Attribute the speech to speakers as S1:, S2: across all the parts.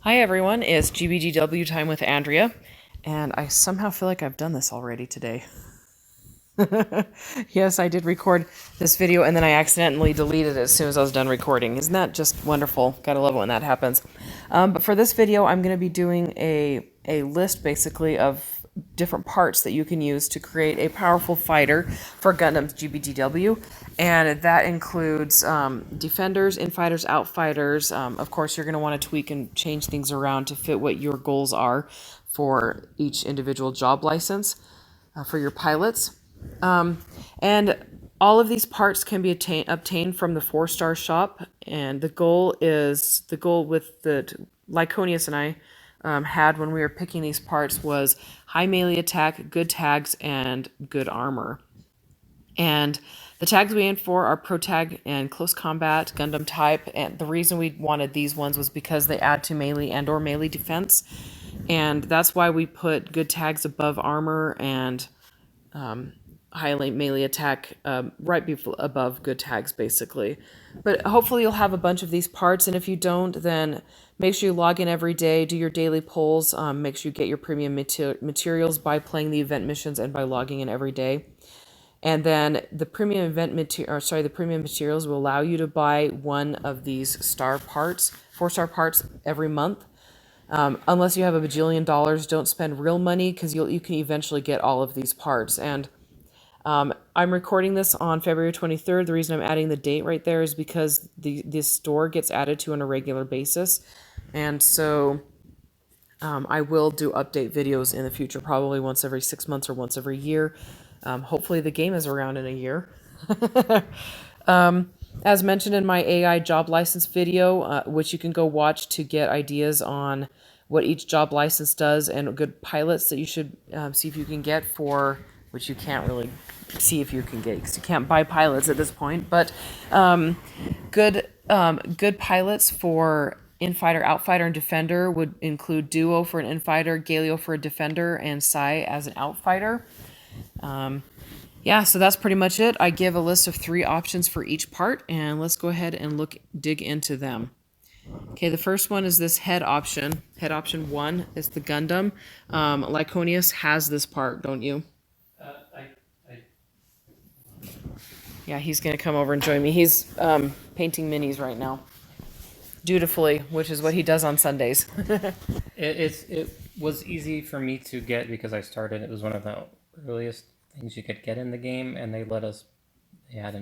S1: Hi everyone, it's GBGW time with Andrea, and I somehow feel like I've done this already today. Yes, I did record this video and then I accidentally deleted it as soon as I was done recording. Isn't that just wonderful? Gotta love it when that happens. But for this video, I'm going to be doing a list basically of different parts that you can use to create a powerful fighter for Gundam's GBGW, and that includes defenders, infighters, outfighters. Of course, you're going to want to tweak and change things around to fit what your goals are for each individual job license for your pilots. And all of these parts can be obtained from the 4-star shop, and the goal with the Lyconeus and I had when we were picking these parts was high melee attack, good tags, and good armor. And the tags we aimed for are Pro Tag and Close Combat, Gundam type, and the reason we wanted these ones was because they add to melee and or melee defense, and that's why we put good tags above armor and high melee attack right above good tags, basically. But hopefully you'll have a bunch of these parts, and if you don't, then make sure you log in every day, do your daily polls, make sure you get your premium materials by playing the event missions and by logging in every day. And then the premium the premium materials will allow you to buy one of these star parts, 4-star parts every month. Unless you have a bajillion dollars, don't spend real money because you can eventually get all of these parts. And I'm recording this on February 23rd. The reason I'm adding the date right there is because this store gets added to on a regular basis. And so I will do update videos in the future, probably once every 6 months or once every year. Hopefully the game is around in a year. As mentioned in my AI job license video, which you can go watch to get ideas on what each job license does and good pilots that you should see if you can get for, which you can't really see if you can get because you can't buy pilots at this point, but good pilots for infighter, outfighter, and defender would include Duo for an infighter, Galio for a defender, and Sai as an outfighter. Yeah, so that's pretty much it. I give a list of 3 options for each part, and let's go ahead and dig into them. Okay, the first one is this head option. Head option 1 is the Gundam. Lyconeus has this part, don't you? Yeah, he's going to come over and join me. He's painting minis right now. Dutifully, which is what he does on Sundays.
S2: It was easy for me to get because I started. It was one of the earliest things you could get in the game, and they had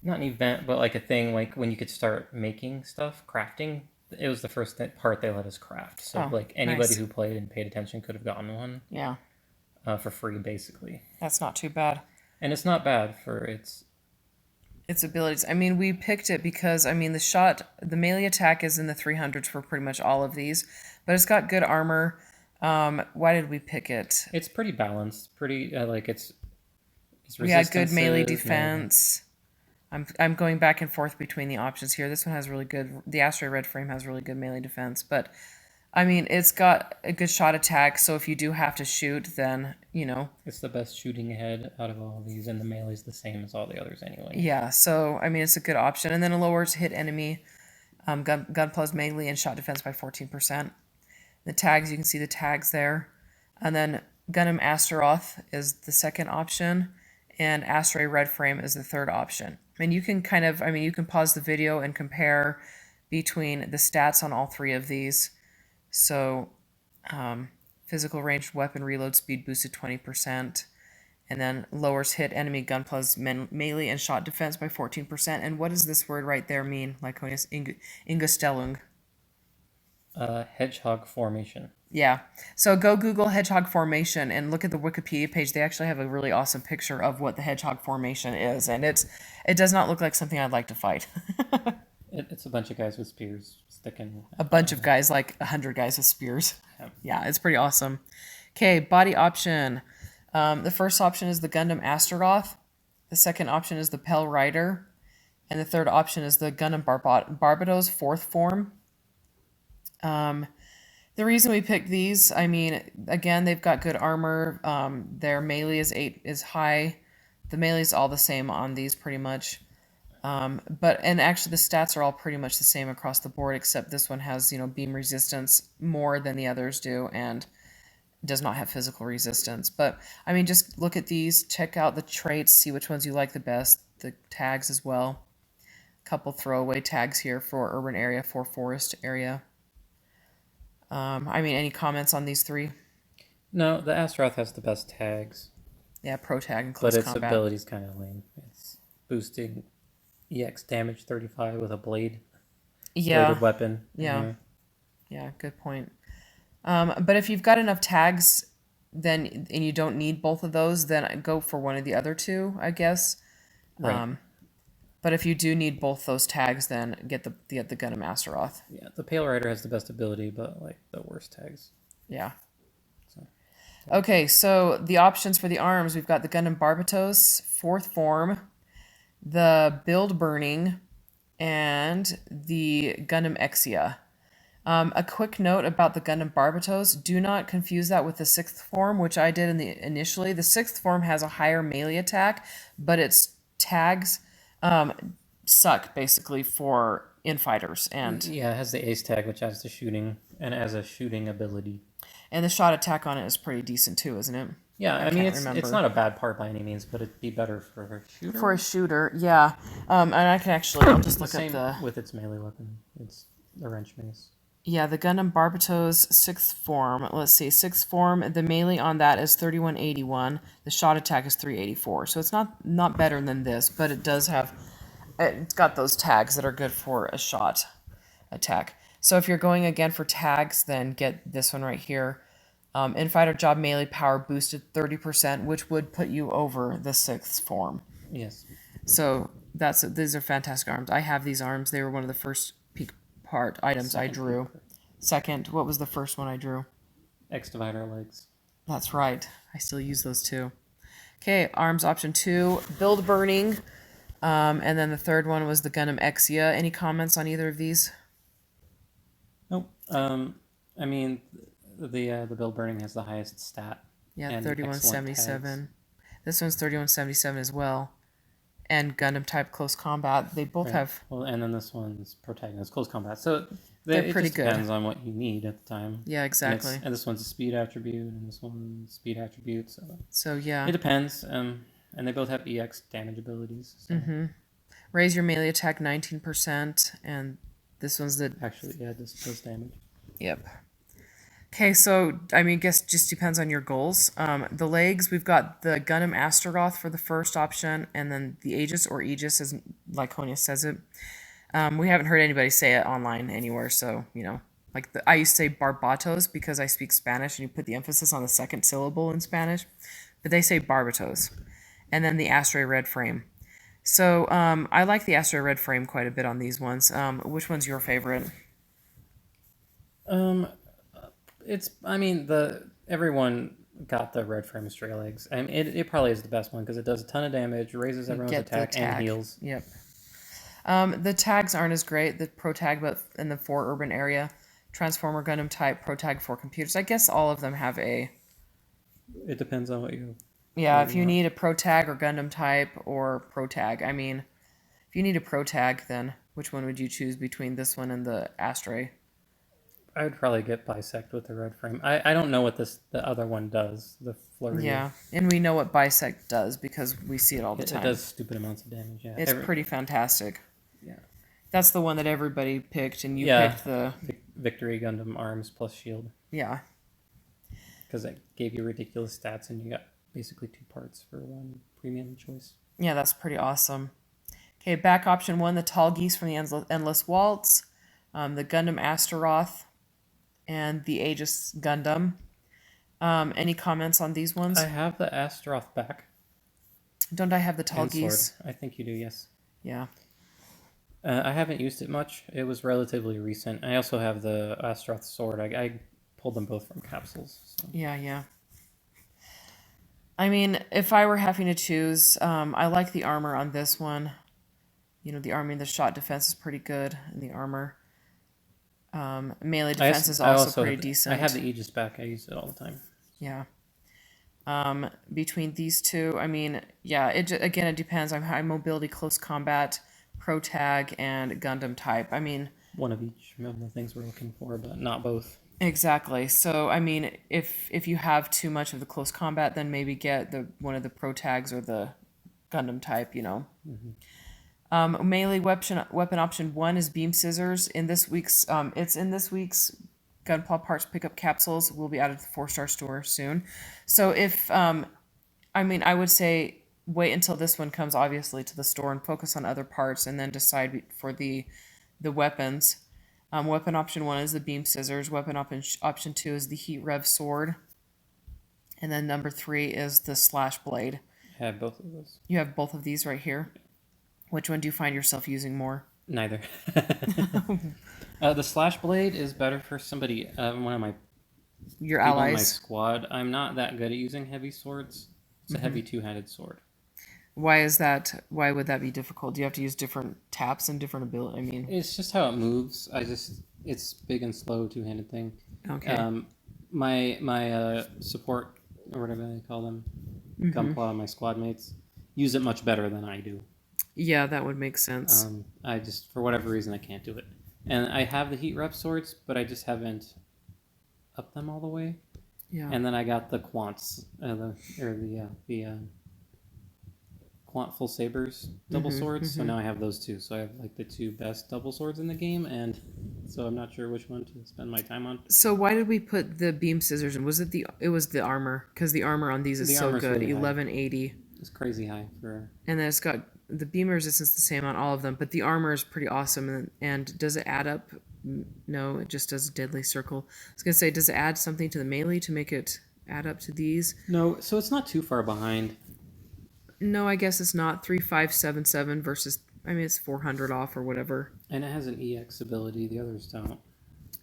S2: not an event, but like a thing like when you could start making stuff, crafting. It was the first part they let us craft. So like anybody
S1: nice.
S2: who played and paid attention could have gotten one.
S1: Yeah.
S2: For free, basically.
S1: That's not too bad.
S2: And it's not bad for its
S1: abilities. I mean, we picked it because, I mean, the melee attack is in the 300s for pretty much all of these, but it's got good armor. Why did we pick it?
S2: It's pretty balanced. Pretty, it's
S1: we had good melee defense. I'm going back and forth between the options here. This one has really good, the Asteroid Red Frame has really good melee defense, but I mean, it's got a good shot attack, so if you do have to shoot, then, you know.
S2: It's the best shooting head out of all of these, and the melee's the same as all the others anyway.
S1: Yeah, so, I mean, it's a good option. And then it lowers hit enemy Gunpla's melee and shot defense by 14%. The tags, you can see the tags there. And then Gundam Astaroth is the second option, and Asteroid Red Frame is the third option. And you can you can pause the video and compare between the stats on all 3 of these. So, physical ranged weapon reload speed boosted 20%, and then lowers hit enemy Gunpla's melee and shot defense by 14%. And what does this word right there mean, Lyconeus? Ingestellung.
S2: Hedgehog formation.
S1: Yeah. So go Google hedgehog formation and look at the Wikipedia page. They actually have a really awesome picture of what the hedgehog formation is, and it does not look like something I'd like to fight.
S2: It's a bunch of guys with spears sticking.
S1: A bunch of guys, like 100 guys with spears. Yeah, it's pretty awesome. Okay, body option. The first option is the Gundam Astaroth. The second option is the Pell Rider. And the third option is the Gundam Barbados 4th form. The reason we picked these, I mean, again, they've got good armor. Their melee is high. The melee is all the same on these pretty much. And actually the stats are all pretty much the same across the board, except this one has, beam resistance more than the others do, and does not have physical resistance. But I mean, just look at these, check out the traits, see which ones you like the best, the tags as well. Couple throwaway tags here for urban area, for forest area. I mean, any comments on these three?
S2: No, the Astaroth has the best tags,
S1: Yeah, pro tag and close
S2: but its
S1: combat.
S2: ability's kind of lame. It's boosting EX damage 35 with a bladed weapon.
S1: Yeah. Yeah, good point. But if you've got enough tags, then and you don't need both of those, then go for one of the other two, I guess.
S2: Right.
S1: But if you do need both those tags, then get the Gundam Astaroth.
S2: Yeah, the Pale Rider has the best ability, but like the worst tags.
S1: Yeah.
S2: So.
S1: Okay, so the options for the arms, we've got the Gundam Barbatos, 4th form, the Build Burning, and the Gundam Exia. A quick note about the Gundam Barbatos, do not confuse that with the 6th form, which I did initially. The 6th form has a higher melee attack, but its tags suck, basically, for infighters. And
S2: yeah, it has the Ace tag, which has the shooting, and has a shooting ability.
S1: And the shot attack on it is pretty decent too, isn't it?
S2: Yeah, I mean, it's not a bad part by any means, but it'd be better for a shooter.
S1: For a shooter, yeah. And I can actually, I'll just look
S2: up with its melee weapon. It's the wrench mace.
S1: Yeah, the Gundam Barbatos 6th form. Let's see, 6th form, the melee on that is 3181. The shot attack is 384. So it's not better than this, but it does have, it's got those tags that are good for a shot attack. So if you're going again for tags, then get this one right here. Infighter job melee power boosted 30%, which would put you over the 6th form.
S2: Yes.
S1: So these are fantastic arms. I have these arms. They were one of the first peak part items I drew. Second, what was the first one I drew?
S2: X divider legs.
S1: That's right. I still use those too. Okay, arms option 2, build burning. And then the third one was the Gundam Exia. Any comments on either of these?
S2: Nope. I mean, the build burning has the highest stat.
S1: Yeah, 3177. This one's 3177 as well. And Gundam type close combat. They both have.
S2: Well, and then this one's protagonist close combat. So
S1: they're pretty good.
S2: Depends on what you need at the time.
S1: Yeah, exactly.
S2: And this one's a speed attribute, and this one's speed attribute.
S1: So yeah.
S2: It depends. And they both have EX damage abilities. So.
S1: Raise your melee attack 19%, and this one's the.
S2: Actually, yeah, this does damage.
S1: Yep. Okay, so, I mean, I guess just depends on your goals. The legs, we've got the Gundam Astaroth for the first option, and then the Aegis, or Aegis, as Lyconeus says it. We haven't heard anybody say it online anywhere, so, I used to say Barbatos because I speak Spanish, and you put the emphasis on the second syllable in Spanish, but they say Barbatos. And then the Astray Red Frame. So, I like the Astray Red Frame quite a bit on these ones. Which one's your favorite?
S2: Everyone got the red frame stray legs. And it probably is the best one because it does a ton of damage, raises everyone's attack, and heals.
S1: Yep. The tags aren't as great. The pro tag, but in the 4 urban area, Transformer Gundam type, pro tag 4 computers. I guess all of them have a.
S2: It depends on what you.
S1: Yeah, if you need a pro tag or Gundam type or pro tag. I mean, if you need a pro tag, then which one would you choose between this one and the Astray?
S2: I would probably get bisect with the red frame. I don't know what the other one does. The flurry.
S1: Yeah, and we know what bisect does because we see it all the time.
S2: It does stupid amounts of damage. Yeah,
S1: it's pretty fantastic.
S2: Yeah,
S1: that's the one that everybody picked, and you picked the
S2: Victory Gundam arms plus shield.
S1: Yeah,
S2: because it gave you ridiculous stats, and you got basically 2 parts for one premium choice.
S1: Yeah, that's pretty awesome. Okay, back option 1, the Tall Geese from the Endless Waltz, the Gundam Astaroth, and the Aegis Gundam. Any comments on these ones?
S2: I have the Astaroth back.
S1: Don't I have the Tall Geese?
S2: Sword. I think you do, yes.
S1: Yeah.
S2: I haven't used it much. It was relatively recent. I also have the Astaroth sword. I pulled them both from capsules. So.
S1: Yeah. I mean, if I were having to choose, I like the armor on this one. The shot defense is pretty good in the armor. Melee defense is also pretty decent.
S2: I have the Aegis back. I use it all the time.
S1: Yeah. Between these two, I mean, yeah, it depends on high mobility, close combat, Protag, and Gundam type. I mean,
S2: one of each of the things we're looking for, but not both.
S1: exactly. So I mean, if you have too much of the close combat, then maybe get the one of the Protags or the Gundam type. Melee weapon option 1 is beam scissors. In this week's it's in this week's Gunpla parts pickup capsules. Will be added to the 4-star store soon. So if I mean, I would say wait until this one comes obviously to the store and focus on other parts, and then decide for the weapons. Weapon option 1 is the beam scissors. Weapon option 2 is the heat rev sword, and then number 3 is the slash blade.
S2: I have both of those.
S1: You have both of these right here. Which one do you find yourself using more?
S2: Neither. The slash blade is better for somebody. One of my
S1: Your
S2: people in my
S1: allies.
S2: squad. I'm not that good at using heavy swords. It's a heavy two-handed sword.
S1: Why is that? Why would that be difficult? Do you have to use different taps and different ability? I mean,
S2: It's just how it moves. It's big and slow two-handed thing.
S1: okay.
S2: My support or whatever they call them, Gunpla, my squad mates use it much better than I do.
S1: Yeah, that would make sense.
S2: I just, for whatever reason, I can't do it. And I have the heat rep swords, but I just haven't upped them all the way.
S1: Yeah.
S2: And then I got the quants, the quant full sabers double swords. So now I have those two. So I have like the two best double swords in the game, and so I'm not sure which one to spend my time on.
S1: So why did we put the beam scissors in? Was it it was the armor, because the armor on these is so good.
S2: Really
S1: 1180.
S2: It's crazy high for.
S1: And then it's got the beam resistance the same on all of them, but the armor is pretty awesome. And does it add up? No, it just does a deadly circle. I was gonna say, does it add something to the melee to make it add up to these?
S2: No, so it's not too far behind.
S1: No, I guess it's not. 3577 versus, I mean, it's 400 off or whatever.
S2: And it has an EX ability. The others don't.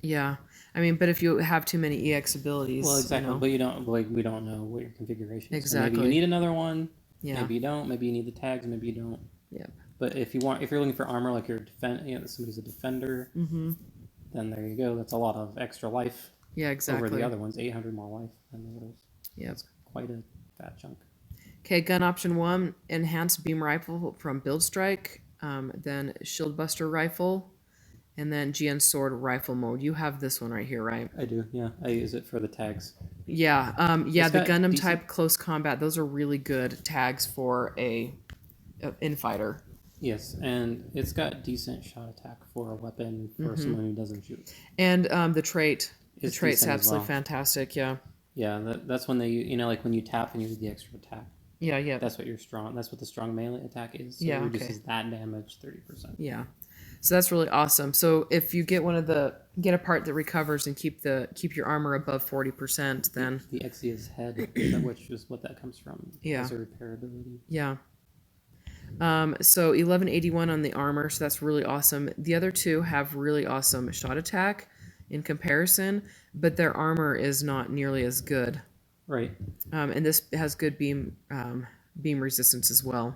S1: Yeah, I mean, but if you have too many EX abilities,
S2: Well, exactly. But you don't, like, we don't know what your configuration is.
S1: Exactly.
S2: So maybe you need another one.
S1: Yeah.
S2: Maybe you don't. Maybe you need the tags. Maybe you don't.
S1: Yep.
S2: But if you're looking for armor, like you're somebody's a defender, then there you go. That's a lot of extra life.
S1: Yeah, exactly.
S2: Over the other ones, 800 more life than the others.
S1: Yep.
S2: That's quite a fat chunk.
S1: Okay, gun option 1, enhanced beam rifle from Build Strike, then shield buster rifle, and then GN sword rifle mode. You have this one right here, right?
S2: I do, yeah. I use it for the tags.
S1: Yeah,
S2: It's
S1: the
S2: got
S1: Gundam
S2: decent-
S1: type close combat. Those are really good tags for a infighter.
S2: Yes, and it's got decent shot attack for a weapon for someone who doesn't shoot.
S1: And the trait. The
S2: It's
S1: trait's
S2: decent as
S1: absolutely
S2: well.
S1: fantastic, yeah.
S2: Yeah, that's when they, like when you tap and use the extra attack.
S1: Yeah.
S2: That's what that's what the strong melee attack is. So
S1: Yeah,
S2: it
S1: okay.
S2: reduces that damage 30%.
S1: Yeah. So that's really awesome. So if you get get a part that recovers and keep your armor above 40%, then
S2: The Exia's head, which is what that comes from,
S1: Yeah.
S2: has a repairability.
S1: yeah. So 1181 on the armor, so that's really awesome. The other two have really awesome shot attack in comparison, but their armor is not nearly as good.
S2: Right.
S1: And this has good beam resistance as well.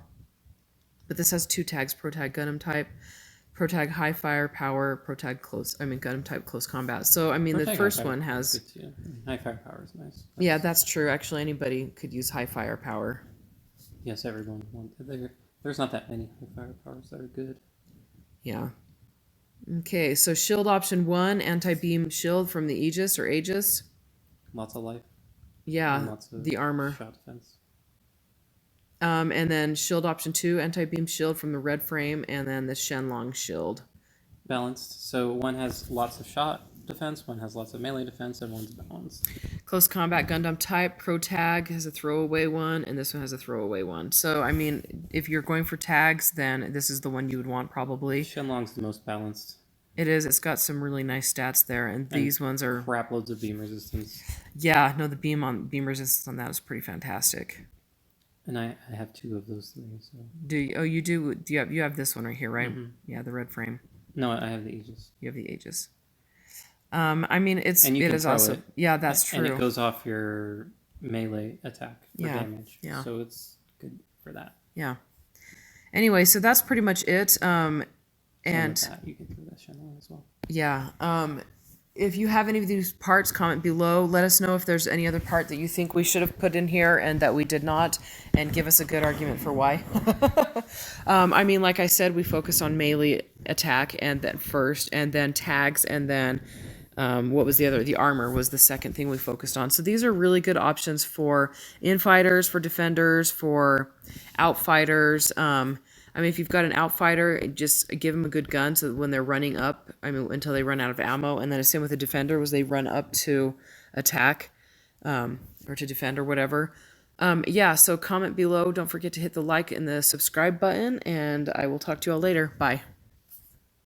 S1: But this has two tags: Protag Gundam type, Protag high firepower, Protag Gundam type close combat. So I mean, the
S2: Protag
S1: first
S2: high
S1: one
S2: firepower is
S1: has.
S2: good too. High firepower is nice.
S1: Yeah, that's true. Actually, anybody could use high firepower.
S2: Yes, everyone wants. There's not that many high firepowers that are good.
S1: Yeah. Okay, so shield option 1, anti-beam shield from the Aegis or Aegis.
S2: Lots of life.
S1: Yeah,
S2: And lots of
S1: the armor.
S2: shot defense.
S1: And then shield option 2, anti-beam shield from the red frame, and then the Shenlong shield.
S2: Balanced. So one has lots of shot defense, one has lots of melee defense, and one's balanced.
S1: Close combat Gundam type, Protag has a throwaway one, and this one has a throwaway one. So, I mean, if you're going for tags, then this is the one you would want probably.
S2: Shenlong's the most balanced.
S1: It is. It's got some really nice stats there, and these ones are.
S2: Crap loads of beam resistance.
S1: Yeah, no, the beam resistance on that is pretty fantastic.
S2: And I have two of those three. So.
S1: Do you? Oh, you do. Do you have this one right here, right? Yeah, the red frame.
S2: No, I have the Aegis.
S1: You have the Aegis. I mean, it
S2: can
S1: is
S2: throw
S1: awesome.
S2: it.
S1: Yeah, that's true.
S2: And it goes off your melee attack for damage.
S1: Yeah.
S2: So it's good for that.
S1: Yeah. Anyway, so that's pretty much it.
S2: And
S1: And
S2: with that, you can throw that Shenlong as well.
S1: yeah. if you have any of these parts, comment below. Let us know if there's any other part that you think we should have put in here and that we did not, and give us a good argument for why. I mean, like I said, we focus on melee attack and then first, and then tags, and then what was the other? The armor was the second thing we focused on. So these are really good options for infighters, for defenders, for outfighters. I mean, if you've got an outfighter, just give them a good gun so that when they're running up, I mean, until they run out of ammo. And then the same with a defender was they run up to attack or to defend or whatever. Yeah, so comment below. Don't forget to hit the like and the subscribe button, and I will talk to you all later. Bye.